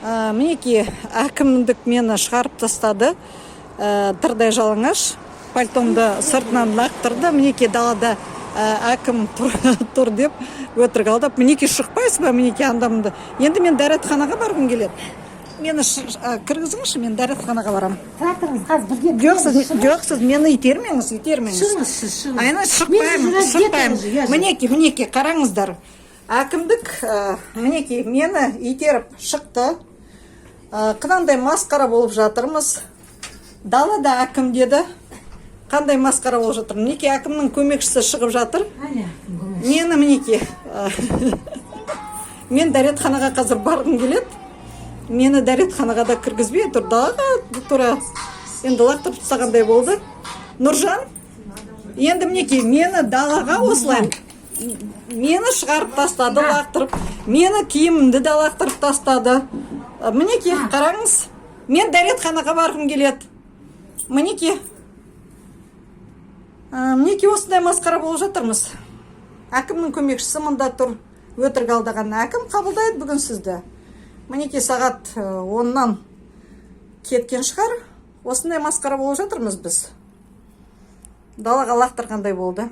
Мінеки әкімдік мені шығарып тастады. Тырдай жалаңаш. Пальтомды сыртынан лақтырды. Мінеки далада әкім тұр деп өтірік алдап. Мінеки шықпайсыз ба? Мінеки андамды. Енді мен дәретханаға барғым келеді. Мені кіргізіңізші, мен дәретханаға барам. Тұратыңыз, қазір бірге. Жоқ, сіз мені итермеңіз. Шығыңыз. Айна шықпаймын. Мінеки, қараңыздар. Әкімдік, мінеки, мені итеріп шықты. Қандай масқара болып жатырмыз. Далада әкім деді. Қандай масқара болып жатыр. Мінеки, әкімнің көмекшісі шығып жатыр. Мені, мінеки, мен дәретханаға қазір барғым келеді. Мені дәретханаға да кіргізбей тұр. Далаға тұра. Енді лақтырып тастағандай болды. Нұржан, енді мінеки, мені далаға осылай. Мені шығарып тастады, лақтырып. Мені киімімді де лақтырып тастады. Мінеки, қараңыз. Мен дәретханаға барғым келеді. Мінеки. Мінеки, осындай масқара болып жатырмыз. Әкімнің көмекшісі мұнда тұр. Өтірік алдаған әкім қабылдайды бүгін сізді. Мінеки, сағат 10-нан кеткен шығар. Осындай масқара болып жатырмыз біз. Далаға лақтырғандай болды.